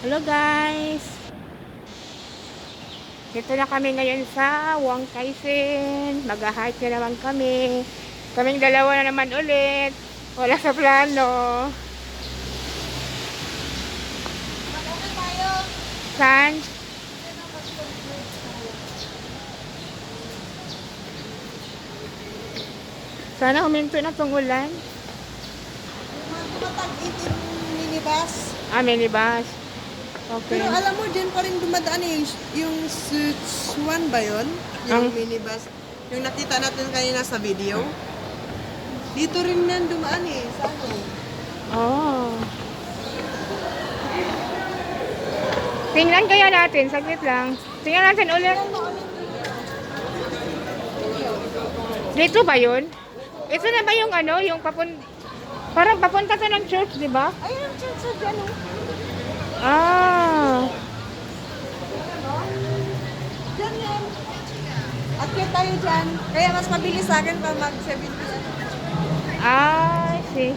Hello guys! Dito na kami ngayon sa Wong Kai Sin. Mag-hike na naman kami. Kaming dalawa na naman ulit. Wala sa plano. Mag-ano tayo? Saan? Sana huminto na tong ulan. Matag-itin minibus. Minibus. Okay. Pero alam mo, dyan pa rin dumadaan yung Swan ba yun? Yung minibus. Yung nakita natin kanina sa video. Dito rin yan dumaan sa ano. Oh. Tingnan kaya natin. Saglit lang. Tingnan natin ulit. Dito ba yun? Ito na ba yung ano? Yung parang papunta ka ng church, di ba? Ayun ang church sa dyan. Dyan yan. Akyat tayo dyan. Kaya mas mabilis sa akin pa mag-7. I see.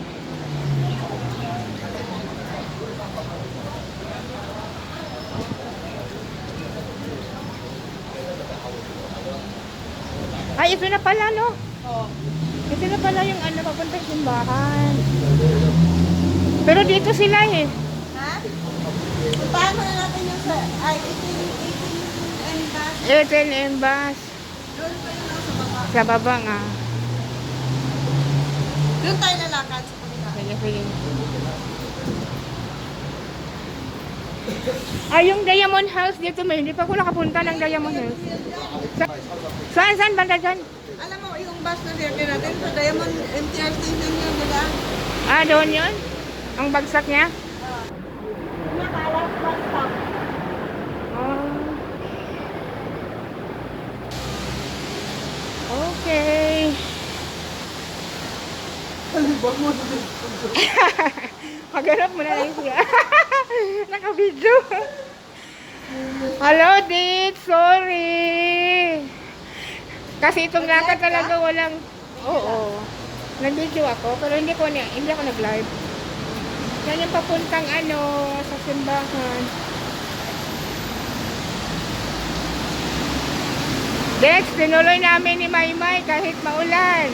Ay, ito na pala, no? Oo. Ito na pala yung ano, papunta sa simbahan. Pero dito sila eh. Ha? Puntahan mo na natin yung sa... Ay, 18 and back. Ethel and Bus. Doon pa yun sa baba. Sa baba nga. Doon tayo lalakad sa kanila. Sige, sige. Ay, yung Diamond House dito may. Hindi pa ako nakapunta ng Diamond House. Saan banda dyan? Alam mo, yung bus na dirty natin sa Diamond MTR station yun, diba? Doon yun? Ang bagsak niya? Nakalas bus stop. Okay. Halibang mo na din. Maghanap mo na lang siya. Naka-video. Hello, Dit. Sorry. Kasi itong lakad talaga walang... Oo. Nag-video ako, pero hindi ako nag-live. Yan yung papuntang sa simbahan. Dex, tinuloy namin ni Maymay kahit maulan.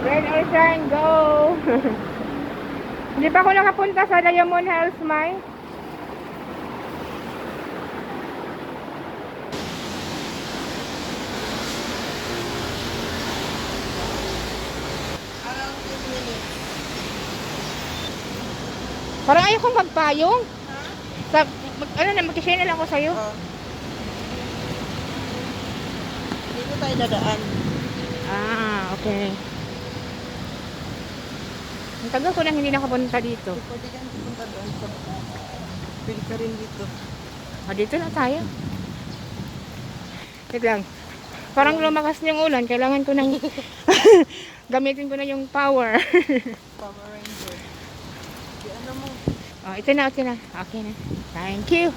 Rain or shine, go! Hindi pa ako nakapunta sa Diamond Hills, May. Around 10 minutes. Parang ayaw kong magpayong. Ha? Mag-share na lang ako sa'yo. Oo. Dito tayo dadaan. Okay. Ang tagal ko nang hindi nakapunta dito. Pwede kang pupunta doon sa... Pwede ka rin dito. Dito na tayo. Wait lang. Parang lumakas yung ulan. Kailangan ko nang... gamitin ko na yung power. Power Ranger. Di ano mo. Ito na. Okay na. Thank you.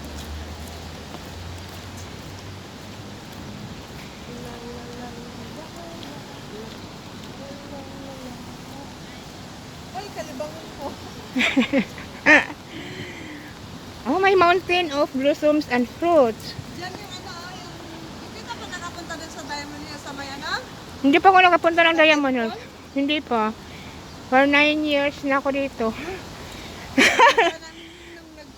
Ay, kalibangan ko. May mountain of blossoms and fruits. Diyan yung hindi ka pa nakapunta dun sa Diamond Hill sa may Hindi pa ako nakapunta ng Diamond Hills. Hindi pa. For 9 years na ako dito.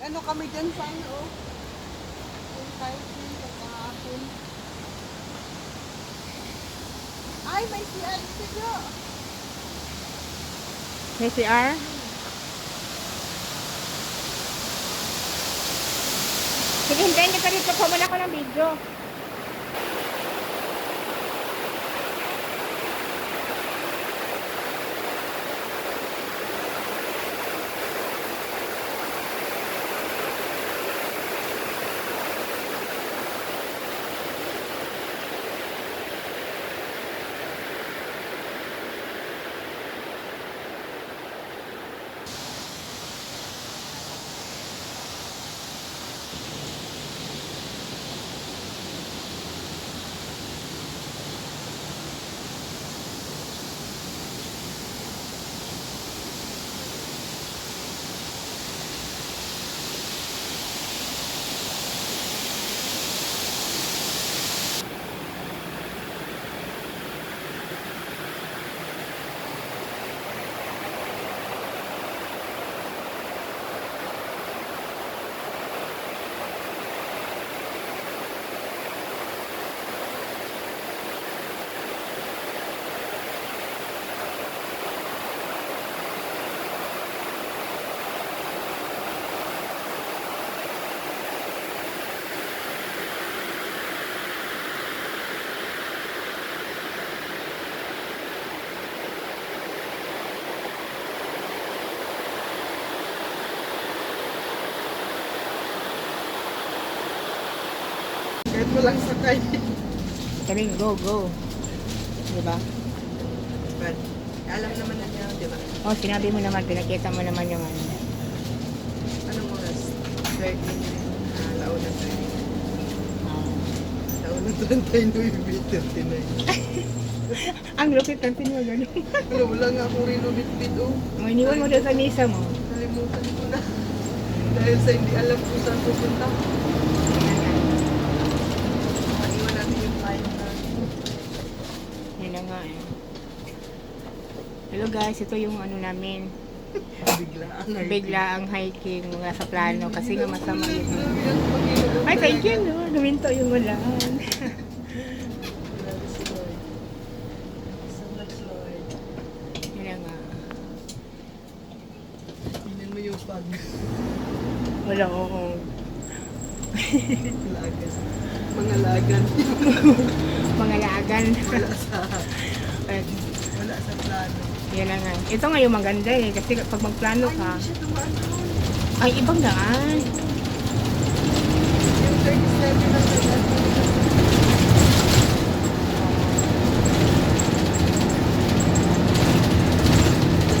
Nung kami dyan sa Yung cycling, pagkahapon. Ay, may CR studio. May CR. Sige, hintayin kita dito. Pumula ko ng video. Kahit walang sakay. Sabihin, go, go. Diba? But, alam naman na niya, di ba? Oh, sinabi mo naman, pinakita mo naman yung ano. Anong oras? 13. Launa tayo. Launa 39. Ang lupit ng pinwa, gano'n. Wala nga akong rinubit-bit, oh. Oh, iniwan mo doon sa misa mo. Nalimutan ko na. Dahil sa hindi alam kung saan pupunta. Maiwan natin yung time na. Yan na nga eh. Hello guys, ito yung ano namin. Bigla ang hiking mula sa plano kasi nga masama yun. Ay, thank you, no? Luminto yung ulan. Yan na nga. Tingnan mo yung pag. Wala, oo. Lagan. Mga lagan. Mga lagan. Wala sa plano. Yan na nga. Ito nga yung maganda eh. Kasi pag magplano ka, Ay, hindi siya tumaan doon. ay ibang daan. Yung 37 na sa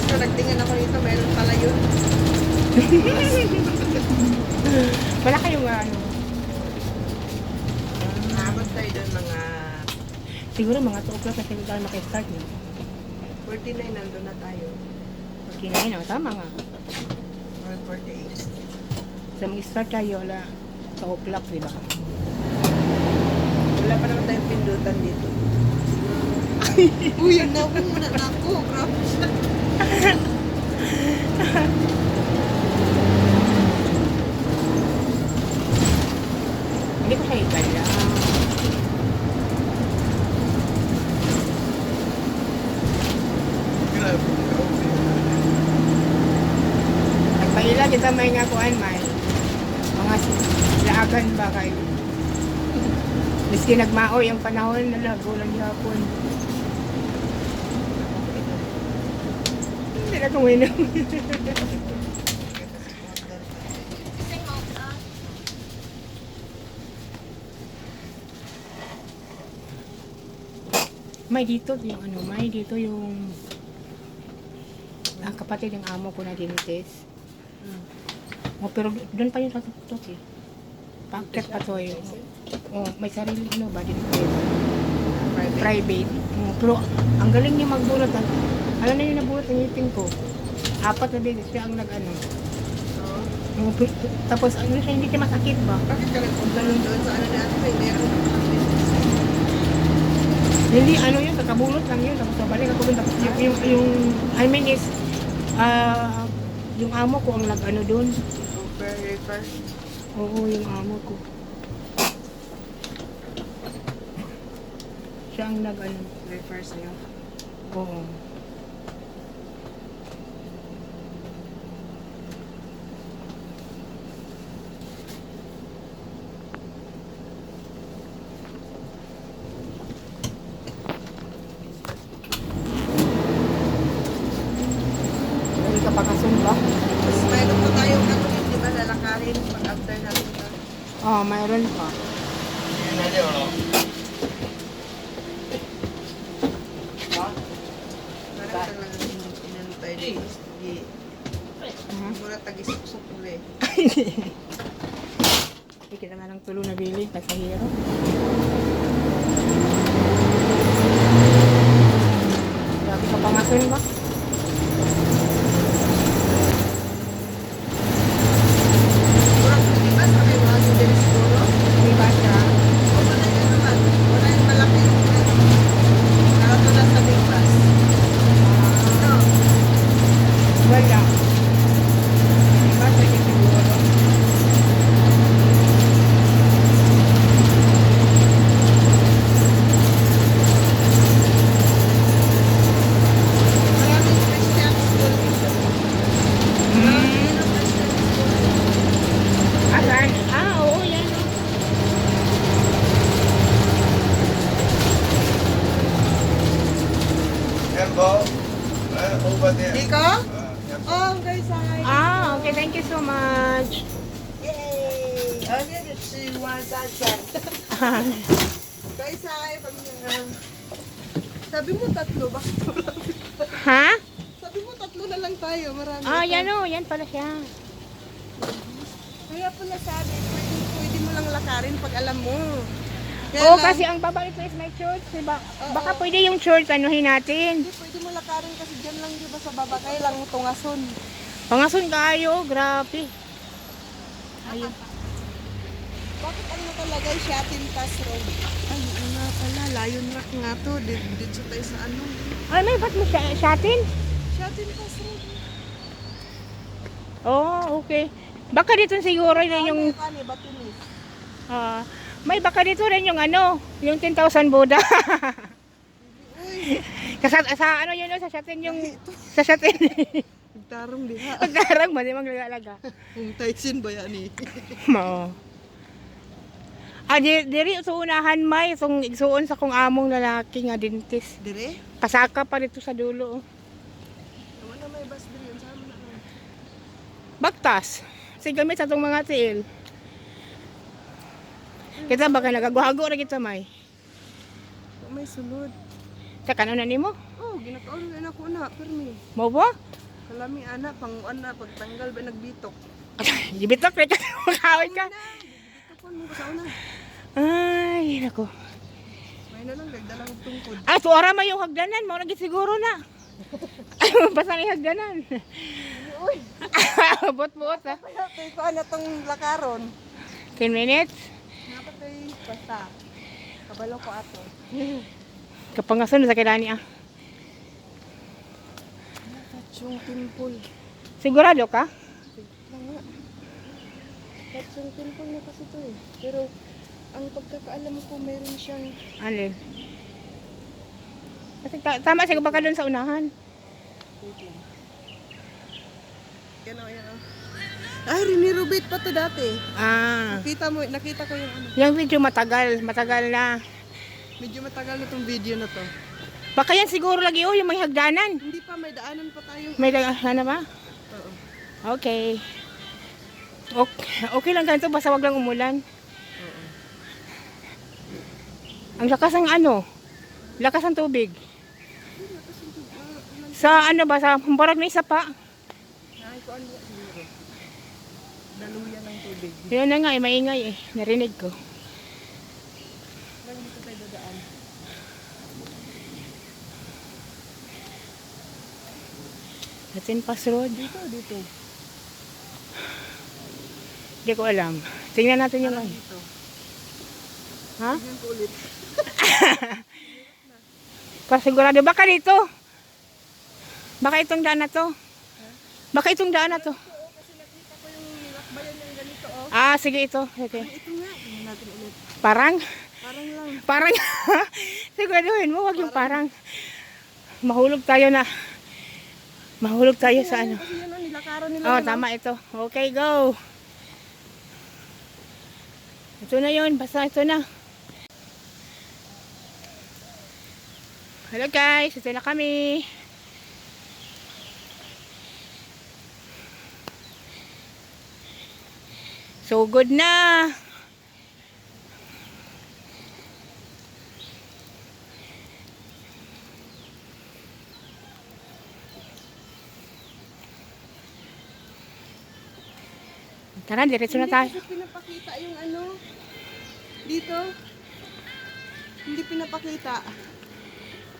Tapos nagtingin ako dito, meron pala yun. Wala kayong ano. Nakabot tayo doon mga Siguro mga 2 o'clock kasi tayo makistart. No? 49, nandun na tayo. Kinain na, tama nga. Or 48. So mag-start tayo, wala 2 o'clock, di ba? Wala pa naman tayong pindutan dito. Uy, yun na ako muna na ako. Grabe siya. Hindi ko siya ikala. Grabe. Nagpaila kita may nga kuan, may mga laagan ba kayo? Miski nagmaoy ang panahon na lagulan hapon. Hindi na kuminom. May dito yung ano, may dito yung ang kapatid ng amo ko na dinitis. Oh, pero doon pa yung sa tuktok eh. Pangkat pa to eh. Oh, may sarili ano ba din private. Oh, pero ang galing niya magbulot. Alam na yung nabulot ng ngipin ko. 4 na beses siya ang nag-ano. Oh, tapos ano siya, hindi siya masakit ba? Bakit ka nagpunta doon sa ano natin? Hindi ako Hindi, ano yun, kakabulot lang yun. Tapos balik ako doon. Tapos yung I mean is, yung amo ko ang nag-ano doon. refer. Oo, yung amo ko. Siya ang nag-ano. Refer sa'yo. Oo. Hindi ka pa kasumba? Tapos mayroon pa tayong ano, di ba, lalakarin pag after natin ito. Oo, mayroon pa. Parang talagang inano tayo dito. Sige. Mura tag-isok-sok ulit. Hindi kita nga ng tulo na bili, pasahero. Grabe ka pangason ba? Mura, di ba, sa may mga sundin siguro? Di ba siya? O, wala yun naman. Wala yung malaki. Nakatulad sa big bus. No. Wala. Di ba siya siguro? Maraming Christian school dito. Maraming Christian school. Asan? Ah, oo, yan. Oh. Elbow, over there. Diko? Yep. Oh, guys, hi. Ah, okay, thank you so much. Yay! Oh, yeah, she wants that shot. Guys, ay, pag sabi mo tatlo, bakit wala? Ha? Sabi mo tatlo na lang tayo, marami. Ah, pa. yan o. Yan pala siya. Kaya pala sabi, pwede mo lang lakarin pag alam mo. Kaya Oo, lang, kasi ang baba nito is my church. Diba? Baka pwede yung church, anuhin natin. hindi, pwede mo lakarin kasi dyan lang di ba sa baba, kaya lang tungason. Pangason kayo, grabe. Ayun. Bakit ang nakalagay Shatin Pass Road? Ay, yun nga pala, Lion Rock nga to. Dito tayo sa ano. Ay, may ba't mo shatin? Shatin Pass Road. Oh, okay. Baka dito siguro na yung... Ano, Batunis. may baka dito rin yung ano, yung 10,000 Buddha. Uy, sa ano yun, sa shatin yung... Sa shatin. nagtarong diha. Pagdarang ba, di maglalaga. Kung Tyson ba yan eh? Oo. Diri sa unahan may itong igsuon sa kong among lalaki nga dentist. Dire? Pasaka pa dito sa dulo. Oh. Naman na may bus dire, yun sama na. Bagtas. Sige gamit sa itong mga tiil. Kita baka nagaguhago na kita may. May sulod. Sa kanon na nimo? Oh, ginakaon na ako na, permi. Mo ba? Kalami ana, panguan na, pagtanggal ba nagbitok. Gibitok na ka. Makawin ka. Bitok mo sa una. Ay, nako. May na lang, nagdalang tungkod. Ah, tuwara may yung hagdanan. Mao na gid siguro na. Ay, basta na yung hagdanan. Uy, Bot-bot ha. kaya ko na tong lakaron. 10 minutes. Napatay, basta. Kabalo ko ato. Kapangason sa kilani ah. Yung pimple. Sigurado ka? Nga. Yung pimple na kasi to eh. Pero, ang pagkakaalam ko, meron siyang... Alin? Kasi tama siya baka doon sa unahan. Wait lang. Yan o, yan o. Ay, rinirobate pa to dati. Ah. Nakita ko yung ano. Yung video matagal na. Medyo matagal na tong video na to. Baka yan siguro lagi oh, yung may hagdanan. Hindi pa, may daanan pa tayo. May ano ba? Oo. Okay. Okay lang ganito, basta wag lang umulan. Oo. Ang lakas ng ano? Lakas ng tubig. Sa ano ba? Sa humbarag na isa pa. Ay, ko ano siguro. Daluyan ng tubig. Yun na nga eh, maingay eh. Narinig ko. Lang dito tayo dadaan. Atin Pass Road. Dito. Hindi ko alam. Tingnan natin yung ano. Dito. Ha? Tingnan ko ulit. Pasigurado. Baka dito. Baka itong daan na to. Baka itong daan na to. Oo, kasi nakita ko yung lakbayan ng ganito oh. Ah, sige ito. Okay. Ito nga. Tingnan natin ulit. Parang. Parang lang. Parang. Siguraduhin mo, wag yung parang. Mahulog tayo na. Mahulog tayo sa ano. Kasi yan o, nilakaran nila. Oh, tama ito. Okay, go. Ito na yun. Basta ito na. Hello guys. Ito na kami. So good na. Tara, diretso na tayo. Hindi kasi pinapakita yung ano. Dito. Hindi pinapakita.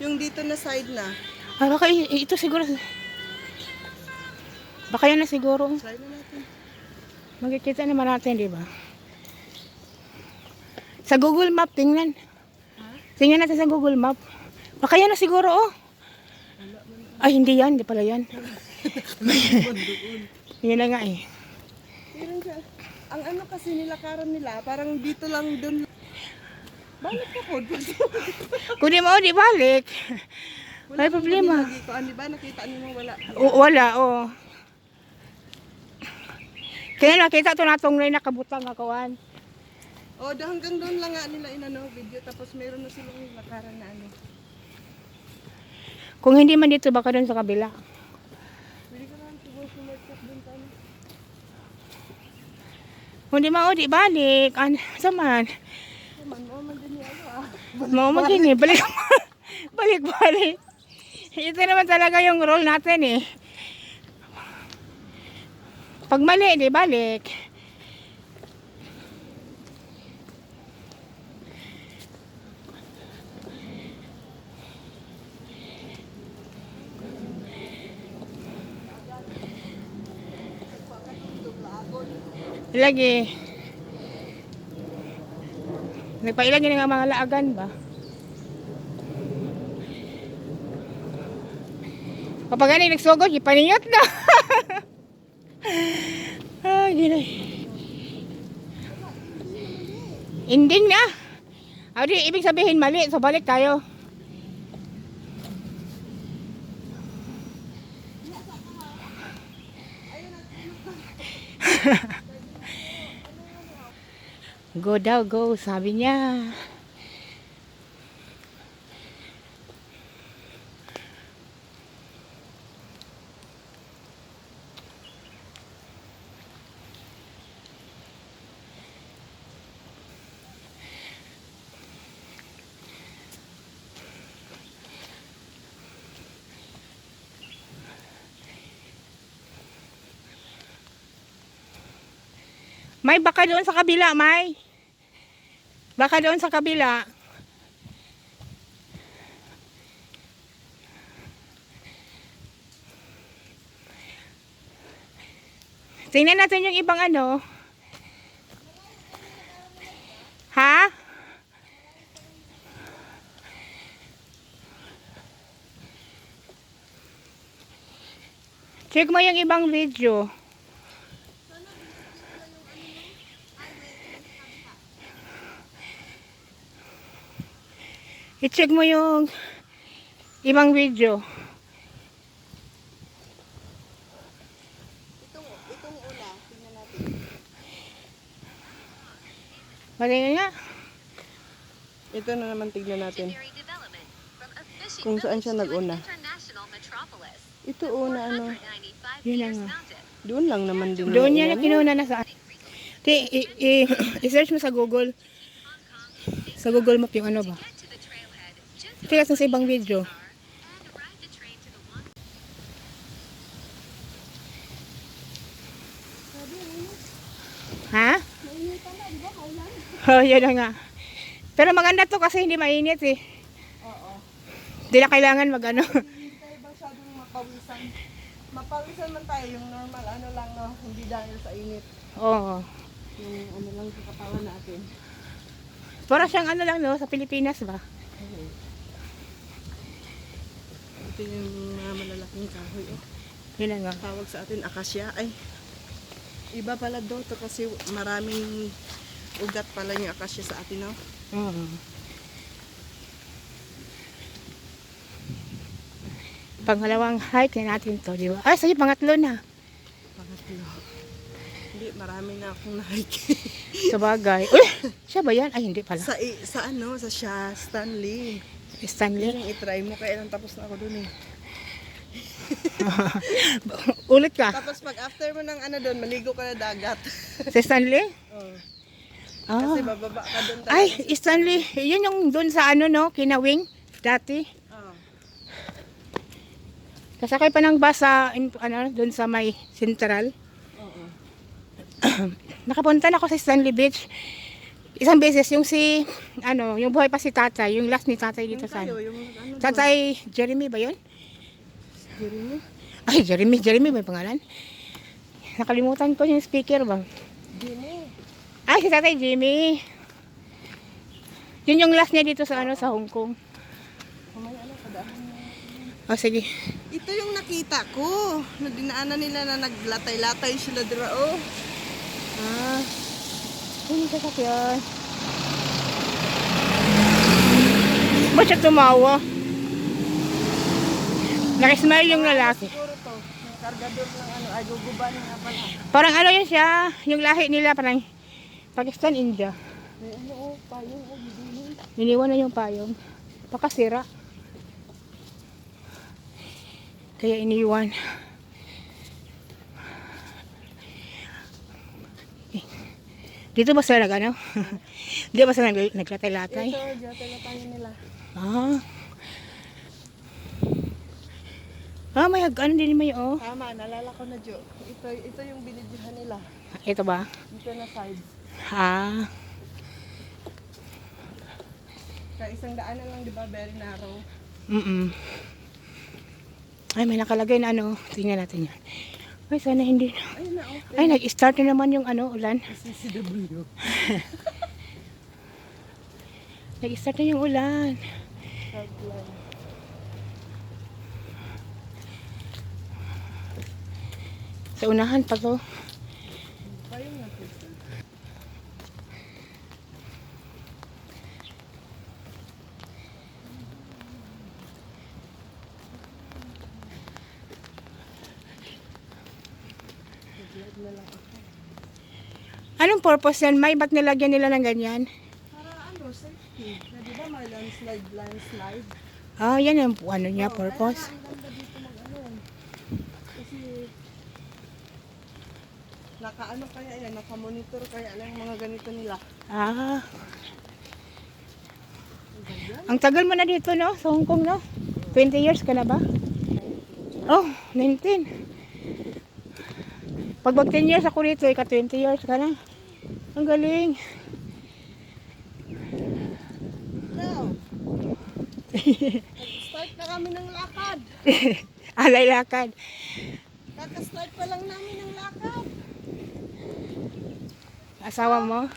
Yung dito na side na. Ah, baka ito siguro. Baka yan na siguro. Try na natin. Magkikita naman natin, di ba? Sa Google Map, tingnan. Tingnan natin sa Google Map. Baka yan na siguro, oh. Ay, hindi yan. Hindi pala yan. Yan na nga eh. Meron siya. Ang ano kasi nilakaran nila, parang dito lang dun. Balik ka po. Kunin mo, di balik. May problema. Lagi ko, di ba nakita niyo mo wala? Wala, oh. Kaya nakita ito natong na nakabutang akawan. O, hanggang doon lang nga nila inano video, tapos meron na silang nilakaran na ano. Kung hindi man dito, baka doon sa kabila. Pwede ka lang siguro sumarkap doon sa ano. Kung di mao, di balik. Ano, saman. Mau magini, balik. Balik. Ito naman talaga yung role natin eh. Pag mali, di balik. Lagi. Nagpailagi na nga mga laagan ba? Kapag ganun nagsugod, ipaniyot na. Ah, gina. Ending na. Adi, ibig sabihin mali. So, balik tayo. Go daw, go. Sabi niya. May baka doon sa kabila, May. Baka doon sa kabila. Tingnan natin yung ibang ano. Ha? Check mo yung ibang video. I-check mo yung ibang video. Itong una, tingnan natin. Magaling nga. Ito na naman tignan natin. Kung saan siya nag-una. Ito una ano. Yun lang nga. Doon lang naman din. Doon niya na kinuna na saan. I-search mo sa Google. Sa Google Map yung ano ba. Tingnan sa ibang video. Ha? Oh, yun na nga. Pero maganda to kasi hindi mainit eh. Oo. Hindi na kailangan mag-ano. Hindi tayo masyadong mapawisan. Mapawisan man tayo yung normal ano lang no, hindi dahil sa init. Oo. Yung ano lang sa katawan natin. Para siyang ano lang no, sa Pilipinas ba? Okay. Ito yung mga malalaking kahoy. Oh. Yun na nga. Tawag sa atin akasya. Ay, iba pala daw to kasi maraming ugat pala yung akasya sa atin. No? Oo. Pangalawang hike na natin to, di ba? Ay, sige, pangatlo na. Pangatlo. Hindi, marami na akong na-hike. Sa bagay. Uy, siya ba yan? Ay, hindi pala. sa ano, sa siya, Stanley. Stanley. Yung itry mo, kailan tapos na ako dun eh. Ulit ka. Tapos pag after mo ng ano dun, maligo ka na dagat. Si Stanley? Oh. Ah. Kasi bababa ka dun talaga. Ay, Stanley. Yun yung doon sa ano, no? Kinawing. Dati. Oh. Kasakay pa ng bus sa, ano, doon sa may Central. Oo. Nakapunta na ako sa Stanley Beach. Isang beses, yung si, ano, yung buhay pa si tatay. Yung last ni tatay dito Yung sa tayo, ano. yung ano Tatay Jeremy ba yun? Jeremy? Ay, Jeremy may pangalan. Nakalimutan ko yung speaker ba? Jimmy. Ay, si Tatay Jimmy. Yun yung last niya dito sa ano sa Hong Kong. Kamay ano, kadaan mo. Oh, sige. Ito yung nakita ko. Na dinaanan nila na naglatay-latay sila dira. Oh. Ah. Yun yung sasakyan. Ba't siya tumawa? Nakismile yung lalaki. Siguro to. Yung kargador ng ano, ay gugubanin nga pala. Parang ano yun siya, yung lahi nila parang Pakistan, India. May ano, oh, payong, oh, bibili. Niniwan na yung payong. Pakasira. Kaya iniwan. Dito ba sila ano? Di ba sila naglatay-latay? Ito, dito na tayo nila. Ah. Ah, may ano din may oh. Tama, nalala ko na, Jo. Ito yung binidyohan nila. Ito ba? Dito na side. Ah. Kaya 100 na lang, di ba? Very narrow. Ay, may nakalagay na ano. Tingnan natin yan. Ay, sana hindi na. Ayun na, okay. Ay, nag-start na naman yung ano, ulan. CCW. Nag-start na yung ulan. Tagline. Sa unahan pa to. Ayun na, Kristen. Anong purpose yan? May ba't nilagyan nila ng ganyan? Para ano, safety. Na di ba may landslide? Ah, yan yung ano niya, purpose. Kaya nga, ang ganda dito mag-ano. Kasi, naka-ano kaya yan, naka-monitor kaya lang mga ganito nila. Ah, Ang ganda. ang tagal mo na dito, no? Sa Hong Kong, no? 20 years ka na ba? Oh, 19. Pag 10 years ako dito, ika 20 years ka na. Ang galing. Now, start na kami ng lakad. Alay lakad. Kaka-start pa lang namin ng lakad. Asawa mo?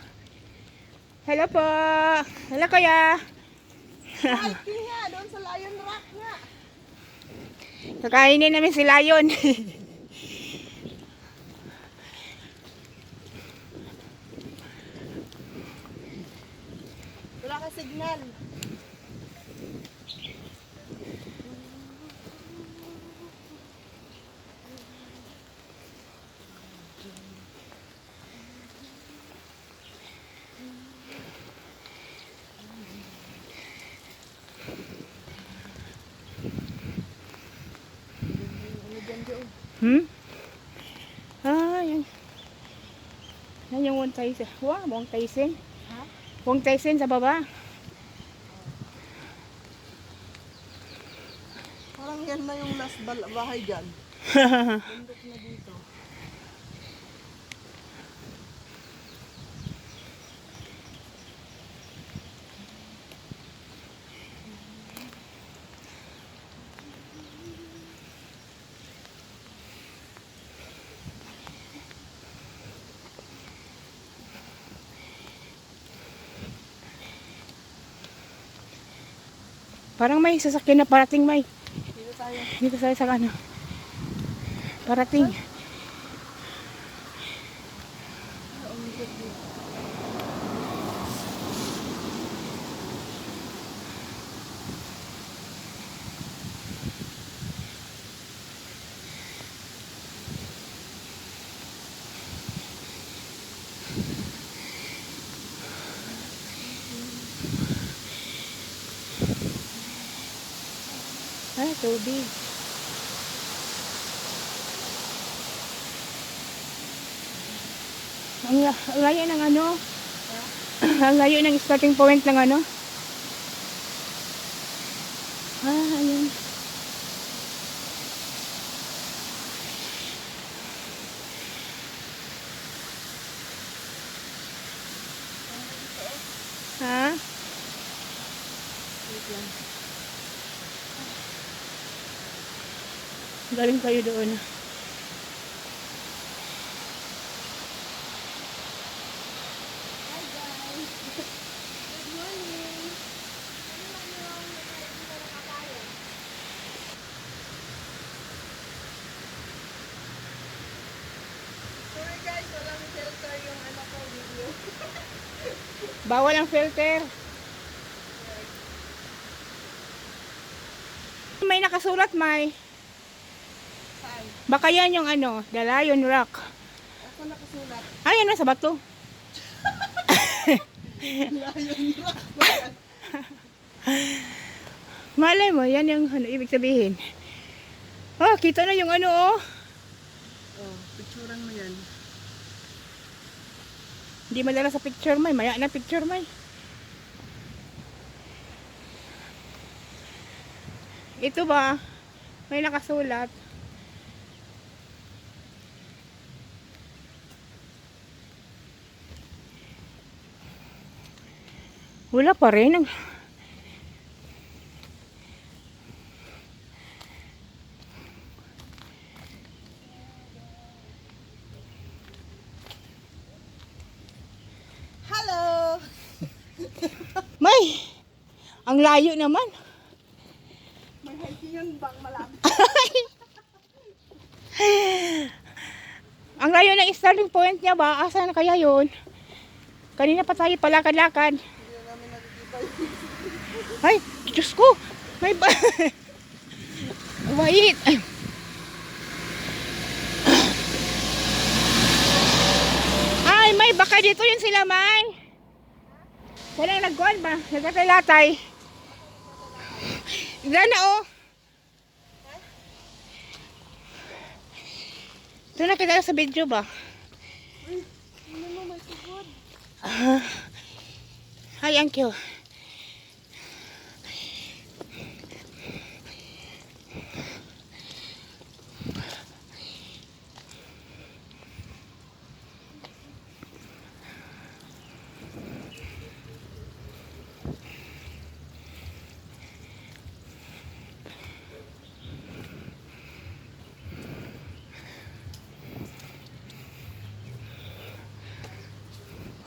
Hello po. Hello kuya. Hiking nga, doon sa Lion Rock nga. Kakainin namin si Lion. Wala ka signal. Hmm? Ah, yan. Yan yung Wong Tai Sin. Wow, Wong Tai Sin. Ha? Wong Tai Sin sa baba. Parang yan na yung last bahay dyan. Bundok na dito. Parang may sasakyan na parating, may. Dito tayo. Dito sa ano. Parating. Ay, tubig. Ang layo ng ano? Ang layo ng starting point ng ano? Ah, ayun. Ha? Galing kayo doon. Sorry guys, walang filter yung ano ko video. Bawal ang filter. May nakasulat, may. Saan? Baka yan yung ano, The Lion Rock. Ako nakasulat. Ay, ano sa bato? Lion Rock ba yan? Malay mo, yan yung ano, ibig sabihin. Oh, kita na yung ano, oh. Oh, picturean mo yan. Hindi madala sa picture, may. Maya na picture, may. Ito ba? May nakasulat. Wala pa rin. Hello! May! Ang layo naman. May hiking yun bang malapit? Ang layo ng starting point niya ba? Asan kaya yun? Kanina pa tayo palakad-lakad. Hindi na namin nakikita yun. Ay, Diyos ko! May ba? Wait! Ay, may baka dito yun sila, may. Walang nagkuhan ba? Nagkatay-latay. Diyan na, oh. Ito nakita sa video ba? Ano mo, may sugod? Hi, Uncle.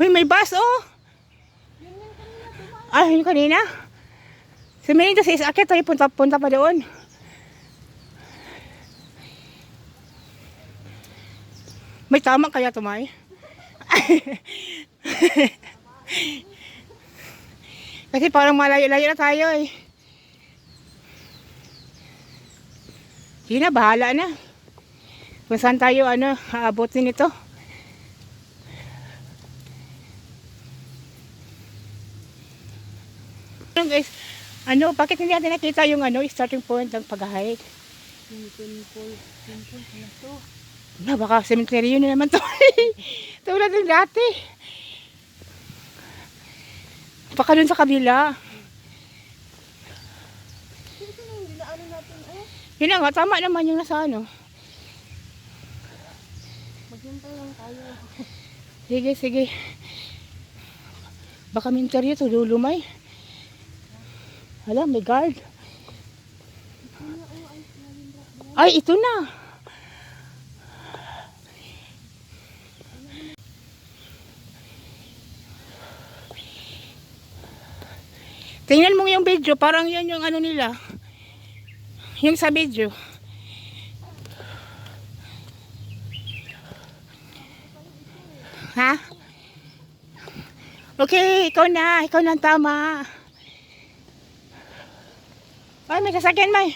Uy, may bus, oh. Ay, yun kanina. Si Melinda sa isakit, tayo punta pa doon. May tama kaya tumay? Kasi parang malayo-layo na tayo eh. Sige na, bahala na. Kung saan tayo, aabotin ito. Guys, bakit hindi natin nakita yung starting point ng pag-hike? Na, baka cemetery na naman to. Tulad ng dati. Baka dun sa kabila. Yun na nga, tama naman yung nasa Maghintay lang tayo. Sige, sige. Baka cemetery to, lulumay. Hala, may guard. Ay, ito na. Tingnan mo yung video, parang yan yung nila. Yung sa video. Ha? Okay, ikaw na ang tama. Ay, may sasakyan, may.